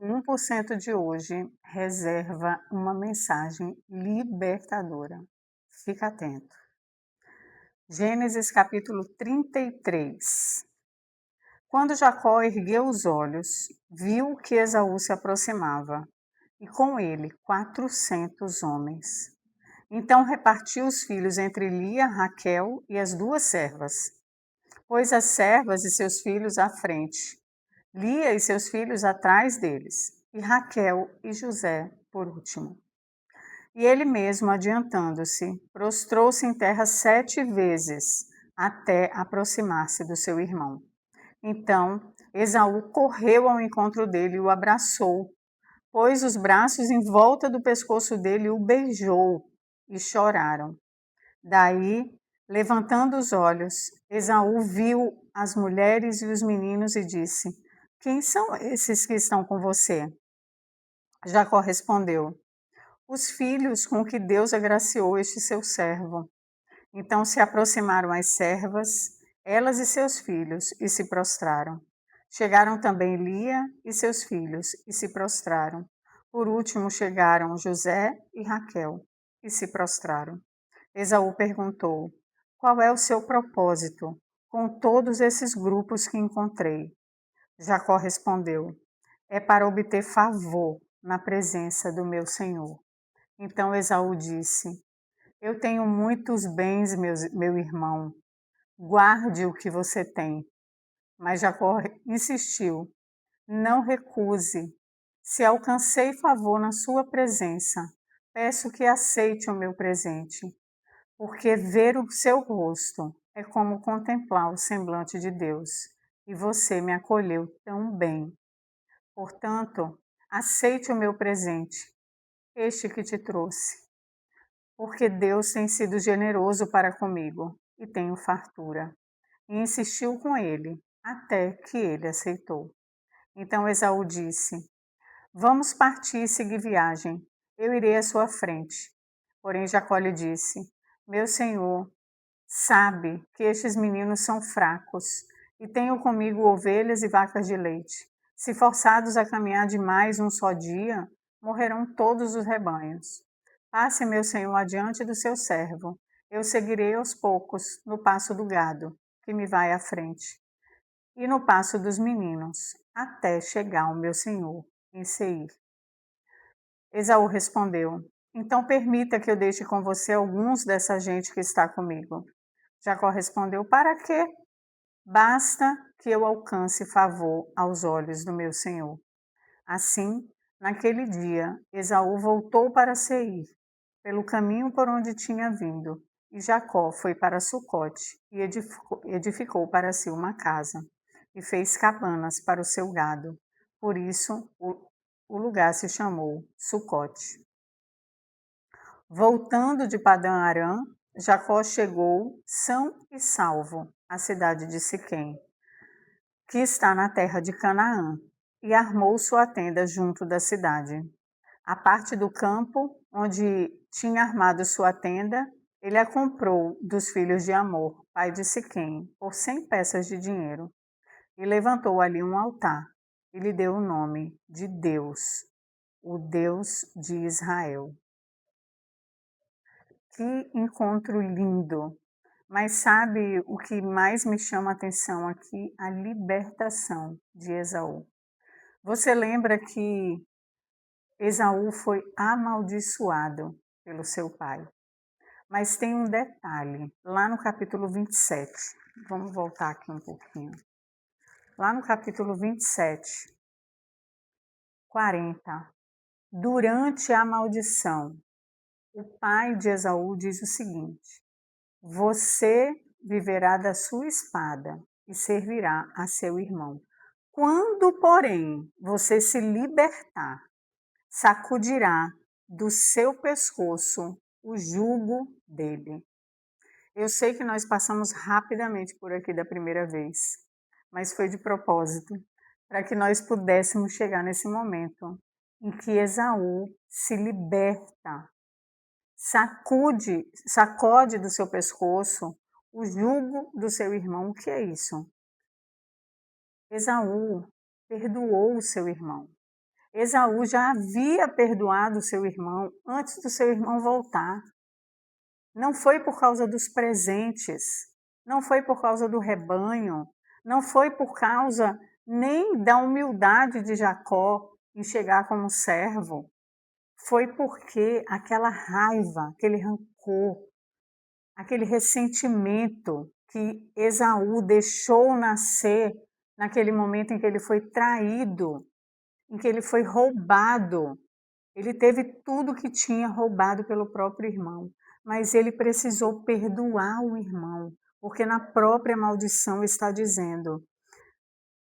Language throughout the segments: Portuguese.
O 1% de hoje reserva uma mensagem libertadora. Fica atento. Gênesis capítulo 33. Quando Jacó ergueu os olhos, viu que Esaú se aproximava, e com ele 400 homens. Então repartiu os filhos entre Lia, Raquel e as duas servas. Pôs as servas e seus filhos à frente, Lia e seus filhos atrás deles, e Raquel e José por último. E ele mesmo, adiantando-se, prostrou-se em terra 7 vezes, até aproximar-se do seu irmão. Então Esaú correu ao encontro dele e o abraçou, pôs os braços em volta do pescoço dele e o beijou, e choraram. Daí, levantando os olhos, Esaú viu as mulheres e os meninos e disse: Quem são esses que estão com você? Jacó respondeu: Os filhos com que Deus agraciou este seu servo. Então se aproximaram as servas, elas e seus filhos, e se prostraram. Chegaram também Lia e seus filhos, e se prostraram. Por último chegaram José e Raquel, e se prostraram. Esaú perguntou: Qual é o seu propósito com todos esses grupos que encontrei? Jacó respondeu: É para obter favor na presença do meu senhor. Então Esaú disse: Eu tenho muitos bens, meu irmão. Guarde o que você tem. Mas Jacó insistiu: Não recuse. Se alcancei favor na sua presença, peço que aceite o meu presente, porque ver o seu rosto é como contemplar o semblante de Deus, e você me acolheu tão bem. Portanto, aceite o meu presente, este que te trouxe, porque Deus tem sido generoso para comigo e tenho fartura. E insistiu com ele, até que ele aceitou. Então Esaú disse: Vamos partir e seguir viagem. Eu irei à sua frente. Porém Jacó lhe disse: Meu senhor sabe que estes meninos são fracos e tenho comigo ovelhas e vacas de leite. Se forçados a caminhar demais um só dia, morrerão todos os rebanhos. Passe, meu senhor, adiante do seu servo. Eu seguirei aos poucos no passo do gado, que me vai à frente, e no passo dos meninos, até chegar ao meu senhor em Seir. Esaú respondeu: Então permita que eu deixe com você alguns dessa gente que está comigo. Jacó respondeu: Para quê? Basta que eu alcance favor aos olhos do meu senhor. Assim, naquele dia, Esaú voltou para Seir, pelo caminho por onde tinha vindo, e Jacó foi para Sucote e edificou para si uma casa, e fez cabanas para o seu gado. Por isso, o lugar se chamou Sucote. Voltando de Padã-Arã, Jacó chegou são e salvo à cidade de Siquém, que está na terra de Canaã, e armou sua tenda junto da cidade. A parte do campo onde tinha armado sua tenda, ele a comprou dos filhos de Amor, pai de Siquém, por 100 peças de dinheiro, e levantou ali um altar, e lhe deu o nome de Deus, o Deus de Israel. Que encontro lindo! Mas sabe o que mais me chama a atenção aqui? A libertação de Esaú. Você lembra que Esaú foi amaldiçoado pelo seu pai. Mas tem um detalhe, lá no capítulo 27, vamos voltar aqui um pouquinho. Lá no capítulo 27, 40, durante a maldição, o pai de Esaú diz o seguinte: Você viverá da sua espada e servirá a seu irmão. Quando, porém, você se libertar, sacudirá do seu pescoço o jugo dele. Eu sei que nós passamos rapidamente por aqui da primeira vez, mas foi de propósito, para que nós pudéssemos chegar nesse momento em que Esaú se liberta, sacode do seu pescoço o jugo do seu irmão. O que é isso? Esaú perdoou o seu irmão. Esaú já havia perdoado seu irmão antes do seu irmão voltar. Não foi por causa dos presentes, não foi por causa do rebanho, não foi por causa nem da humildade de Jacó em chegar como servo. Foi porque aquela raiva, aquele rancor, aquele ressentimento que Esaú deixou nascer naquele momento em que ele foi traído, em que ele foi roubado. Ele teve tudo que tinha roubado pelo próprio irmão, mas ele precisou perdoar o irmão, porque na própria maldição está dizendo: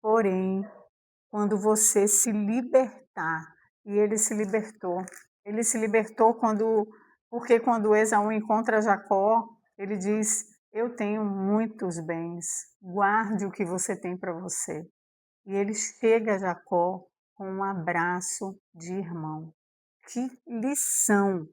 porém, quando você se libertar, e ele se libertou porque quando Esaú encontra Jacó, ele diz: eu tenho muitos bens, guarde o que você tem para você. E ele chega a Jacó com um abraço de irmão. Que lição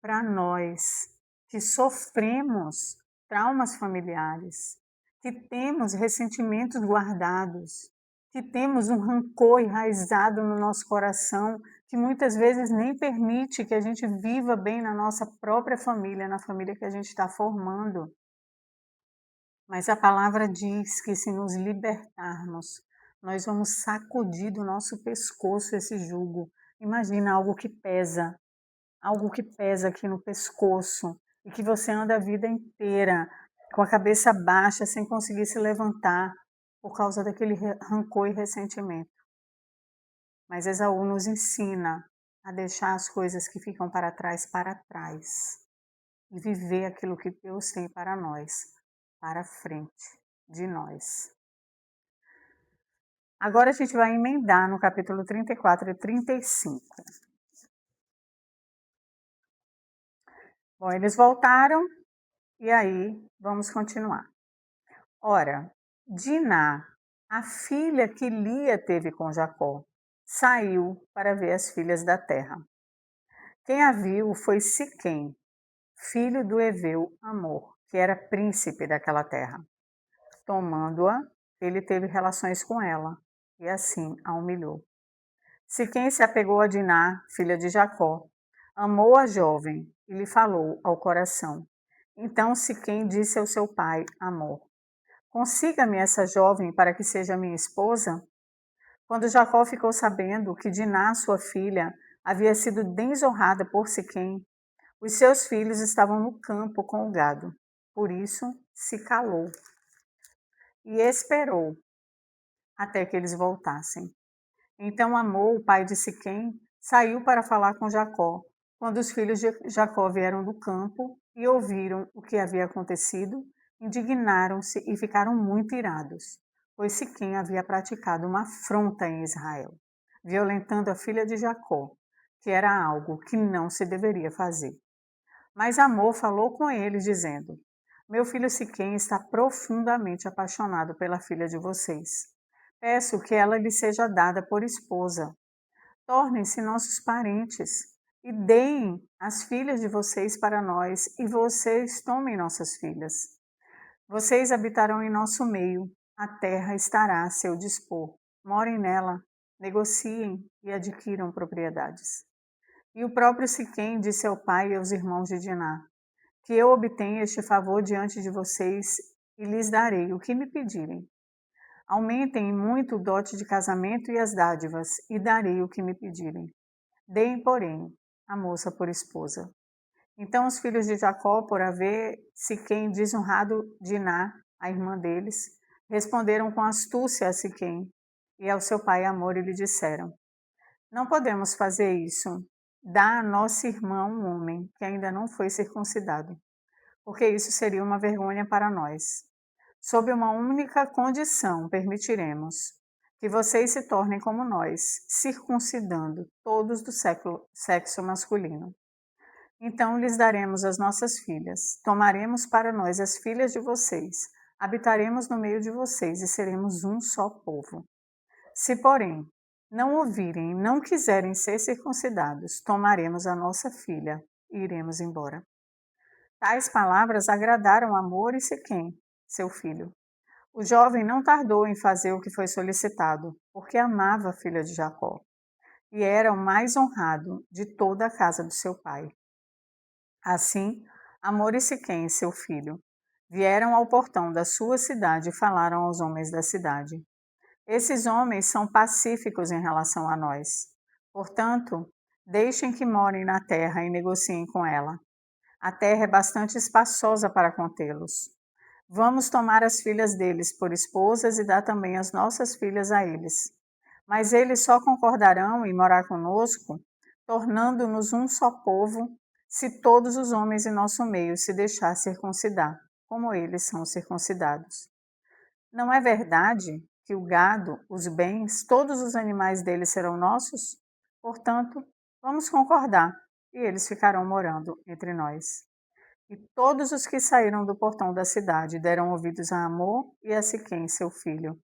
para nós que sofremos traumas familiares, que temos ressentimentos guardados, que temos um rancor enraizado no nosso coração, que muitas vezes nem permite que a gente viva bem na nossa própria família, na família que a gente está formando. Mas a palavra diz que se nos libertarmos, nós vamos sacudir do nosso pescoço esse jugo. Imagina algo que pesa aqui no pescoço e que você anda a vida inteira com a cabeça baixa, sem conseguir se levantar por causa daquele rancor e ressentimento. Mas Esaú nos ensina a deixar as coisas que ficam para trás e viver aquilo que Deus tem para nós, para frente de nós. Agora a gente vai emendar no capítulo 34 e 35. Bom, eles voltaram e aí vamos continuar. Ora, Diná, a filha que Lia teve com Jacó, saiu para ver as filhas da terra. Quem a viu foi Siquém, filho do heveu Amor, que era príncipe daquela terra. Tomando-a, ele teve relações com ela e assim a humilhou. Siquém se apegou a Diná, filha de Jacó, amou a jovem e lhe falou ao coração. Então Siquém disse ao seu pai, Amor: consiga-me essa jovem para que seja minha esposa? Quando Jacó ficou sabendo que Diná, sua filha, havia sido desonrada por Siquém, os seus filhos estavam no campo com o gado. Por isso se calou e esperou até que eles voltassem. Então Amor, o pai de Siquém, saiu para falar com Jacó. Quando os filhos de Jacó vieram do campo e ouviram o que havia acontecido, indignaram-se e ficaram muito irados, pois Siquém havia praticado uma afronta em Israel, violentando a filha de Jacó, que era algo que não se deveria fazer. Mas Amor falou com eles, dizendo: meu filho Siquém está profundamente apaixonado pela filha de vocês. Peço que ela lhe seja dada por esposa. Tornem-se nossos parentes e deem as filhas de vocês para nós, e vocês tomem nossas filhas. Vocês habitarão em nosso meio, a terra estará a seu dispor. Morem nela, negociem e adquiram propriedades. E o próprio Siquém disse ao pai e aos irmãos de Diná: que eu obtenha este favor diante de vocês e lhes darei o que me pedirem. Aumentem muito o dote de casamento e as dádivas, e darei o que me pedirem. Deem, porém, a moça por esposa. Então os filhos de Jacó, por haver Siquém desonrado Diná, a irmã deles, responderam com astúcia a Siquém e ao seu pai Amor, e lhe disseram: não podemos fazer isso. Dá a nossa irmã um homem que ainda não foi circuncidado, porque isso seria uma vergonha para nós. Sob uma única condição permitiremos que vocês se tornem como nós, circuncidando todos do sexo masculino. Então lhes daremos as nossas filhas, tomaremos para nós as filhas de vocês, habitaremos no meio de vocês e seremos um só povo. Se, porém, não ouvirem e não quiserem ser circuncidados, tomaremos a nossa filha e iremos embora. Tais palavras agradaram Amor e Siquém, seu filho. O jovem não tardou em fazer o que foi solicitado, porque amava a filha de Jacó. e era o mais honrado de toda a casa do seu pai. Assim, Hamor e Siquém, seu filho, vieram ao portão da sua cidade e falaram aos homens da cidade: Esses homens são pacíficos em relação a nós. Portanto, deixem que morem na terra e negociem com ela. A terra é bastante espaçosa para contê-los. Vamos tomar as filhas deles por esposas e dar também as nossas filhas a eles. Mas eles só concordarão em morar conosco, tornando-nos um só povo, se todos os homens em nosso meio se deixar circuncidar, como eles são circuncidados. Não é verdade que o gado, os bens, todos os animais deles serão nossos? Portanto, vamos concordar, e eles ficarão morando entre nós. E todos os que saíram do portão da cidade deram ouvidos a Hamor e a Siquém, seu filho.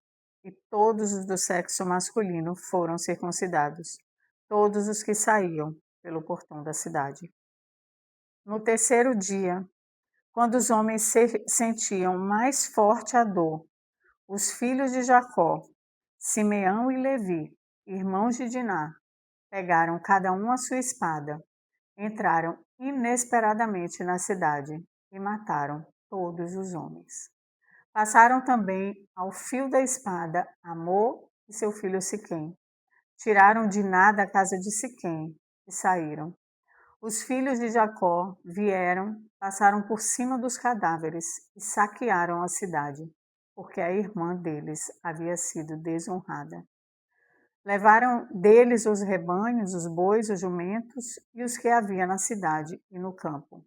E todos os do sexo masculino foram circuncidados, todos os que saíam pelo portão da cidade. No terceiro dia, quando os homens sentiam mais forte a dor, os filhos de Jacó, Simeão e Levi, irmãos de Diná, pegaram cada um a sua espada, entraram inesperadamente na cidade e mataram todos os homens. Passaram também ao fio da espada Hamor e seu filho Siquém. Tiraram Diná da casa de Siquém e saíram. Os filhos de Jacó vieram, passaram por cima dos cadáveres e saquearam a cidade, porque a irmã deles havia sido desonrada. Levaram deles os rebanhos, os bois, os jumentos e os que havia na cidade e no campo.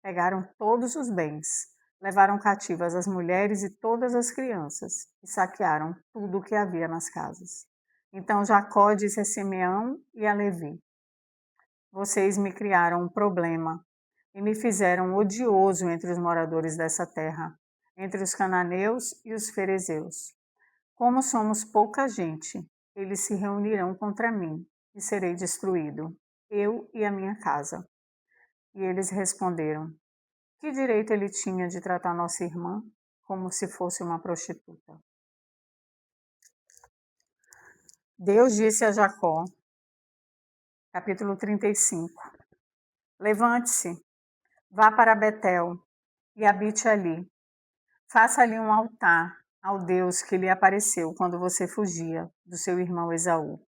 Pegaram todos os bens, levaram cativas as mulheres e todas as crianças e saquearam tudo o que havia nas casas. Então Jacó disse a Simeão e a Levi: Vocês me criaram um problema e me fizeram odioso entre os moradores dessa terra, entre os cananeus e os ferezeus. Como somos pouca gente, eles se reunirão contra mim e serei destruído, eu e a minha casa. E eles responderam: Que direito ele tinha de tratar nossa irmã como se fosse uma prostituta? Deus disse a Jacó, capítulo 35: Levante-se, vá para Betel e habite ali. Faça ali um altar ao Deus que lhe apareceu quando você fugia do seu irmão Esaú.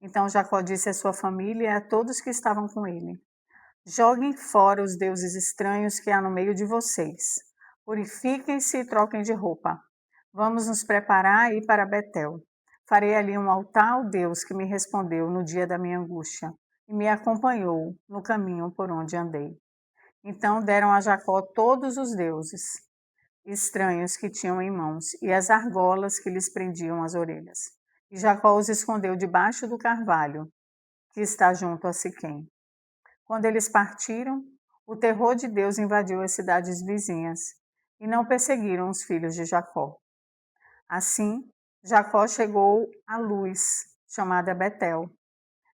Então Jacó disse à sua família e a todos que estavam com ele: Joguem fora os deuses estranhos que há no meio de vocês. Purifiquem-se e troquem de roupa. Vamos nos preparar e ir para Betel. Farei ali um altar ao Deus que me respondeu no dia da minha angústia e me acompanhou no caminho por onde andei. Então deram a Jacó todos os deuses estranhos que tinham em mãos e as argolas que lhes prendiam as orelhas. E Jacó os escondeu debaixo do carvalho que está junto a Siquém. Quando eles partiram, o terror de Deus invadiu as cidades vizinhas e não perseguiram os filhos de Jacó. Assim, Jacó chegou à luz, chamada Betel,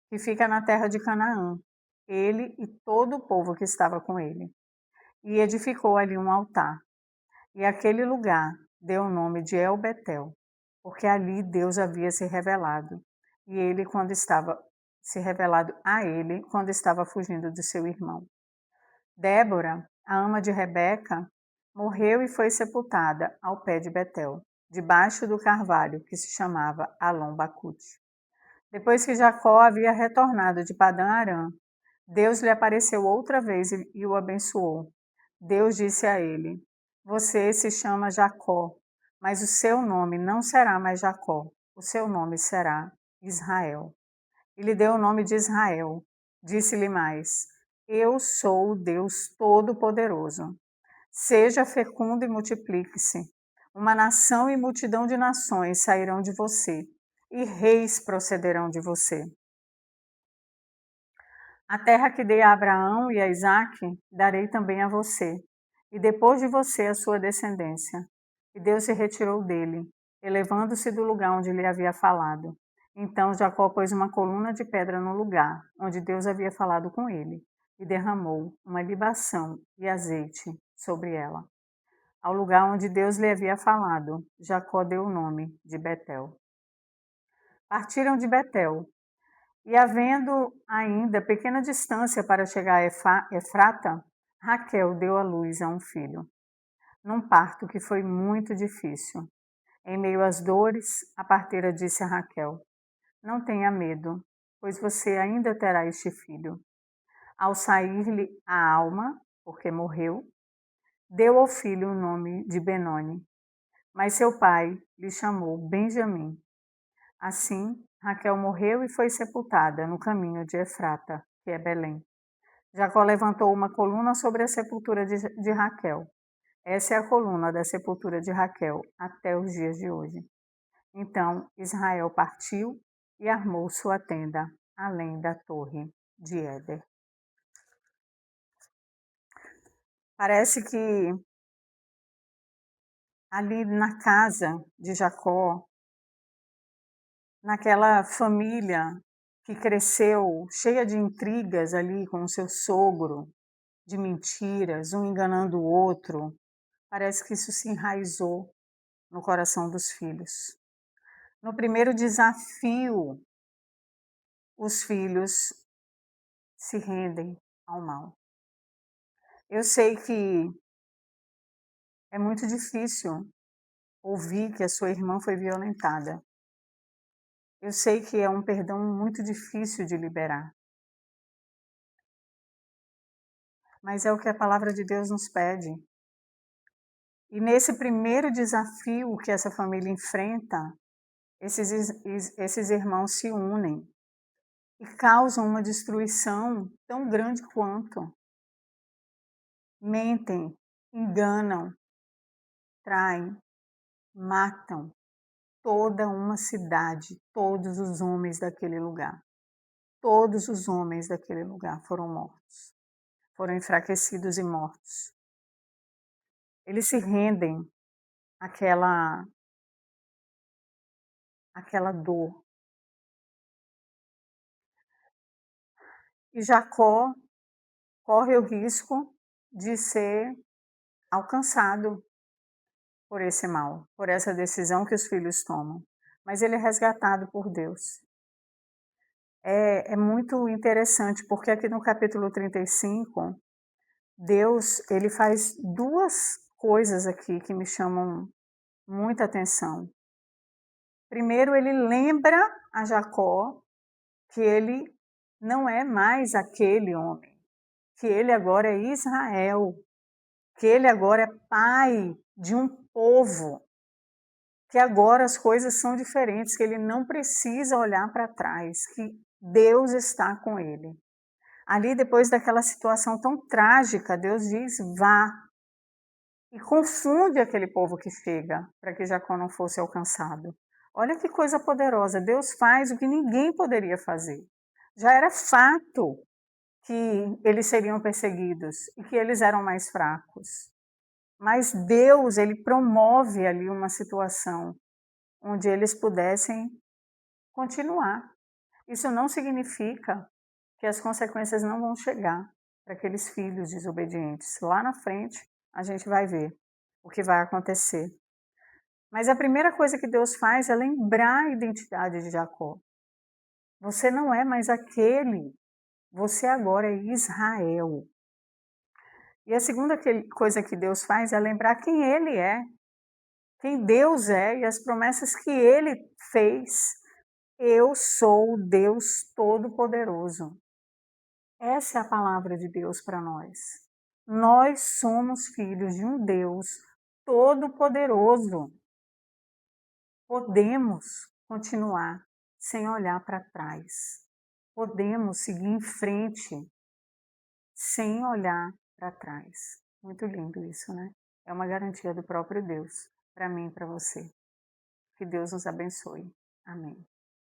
que fica na terra de Canaã, ele e todo o povo que estava com ele, e edificou ali um altar. E aquele lugar deu o nome de El Betel, porque ali Deus havia se revelado, e ele quando estava se revelado a ele quando estava fugindo do seu irmão. Débora, a ama de Rebeca, morreu e foi sepultada ao pé de Betel, debaixo do carvalho que se chamava Alon-Bacute. Depois que Jacó havia retornado de Padã-Arã, Deus lhe apareceu outra vez e o abençoou. Deus disse a ele: Você se chama Jacó, mas o seu nome não será mais Jacó, o seu nome será Israel. E lhe deu o nome de Israel. Disse-lhe mais: Eu sou o Deus Todo-Poderoso. Seja fecundo e multiplique-se. Uma nação e multidão de nações sairão de você, e reis procederão de você. A terra que dei a Abraão e a Isaque, darei também a você, e depois de você a sua descendência. E Deus se retirou dele, elevando-se do lugar onde lhe havia falado. Então Jacó pôs uma coluna de pedra no lugar onde Deus havia falado com ele, e derramou uma libação e azeite sobre ela. Ao lugar onde Deus lhe havia falado, Jacó deu o nome de Betel. Partiram de Betel E havendo ainda pequena distância para chegar a Efrata, Raquel deu à luz a um filho, num parto que foi muito difícil. Em meio às dores, a parteira disse a Raquel: Não tenha medo, pois você ainda terá este filho. Ao sair-lhe a alma, porque morreu, deu ao filho o nome de Benoni, mas seu pai lhe chamou Benjamim. Assim, Raquel morreu e foi sepultada no caminho de Efrata, que é Belém. Jacó levantou uma coluna sobre a sepultura de Raquel. Essa é a coluna da sepultura de Raquel até os dias de hoje. Então Israel partiu e armou sua tenda além da torre de Éder. Parece que ali na casa de Jacó, naquela família que cresceu cheia de intrigas ali com o seu sogro, de mentiras, um enganando o outro, parece que isso se enraizou no coração dos filhos. No primeiro desafio, os filhos se rendem ao mal. Eu sei que é muito difícil ouvir que a sua irmã foi violentada. Eu sei que é um perdão muito difícil de liberar. Mas é o que a palavra de Deus nos pede. E nesse primeiro desafio que essa família enfrenta, esses irmãos se unem e causam uma destruição tão grande quanto. Mentem, enganam, traem, matam toda uma cidade, todos os homens daquele lugar. Todos os homens daquele lugar foram mortos, foram enfraquecidos e mortos. Eles se rendem àquela dor. E Jacó corre o risco de ser alcançado por esse mal, por essa decisão que os filhos tomam. Mas ele é resgatado por Deus. É muito interessante, porque aqui no capítulo 35, Deus ele faz duas coisas aqui que me chamam muita atenção. Primeiro, ele lembra a Jacó que ele não é mais aquele homem, que ele agora é Israel, que ele agora é pai de um povo, que agora as coisas são diferentes, que ele não precisa olhar para trás, que Deus está com ele. Ali, depois daquela situação tão trágica, Deus diz: vá. E confunde aquele povo que chega, para que Jacó não fosse alcançado. Olha que coisa poderosa, Deus faz o que ninguém poderia fazer. Já era fato que eles seriam perseguidos e que eles eram mais fracos. Mas Deus, ele promove ali uma situação onde eles pudessem continuar. Isso não significa que as consequências não vão chegar para aqueles filhos desobedientes. Lá na frente, a gente vai ver o que vai acontecer. Mas a primeira coisa que Deus faz é lembrar a identidade de Jacó. Você não é mais aquele, você agora é Israel. E a segunda coisa que Deus faz é lembrar quem ele é, quem Deus é e as promessas que ele fez. Eu sou o Deus Todo-Poderoso. Essa é a palavra de Deus para nós. Nós somos filhos de um Deus Todo-Poderoso. Podemos continuar sem olhar para trás. Podemos seguir em frente sem olhar para trás. Muito lindo isso, né? É uma garantia do próprio Deus para mim e para você. Que Deus nos abençoe. Amém.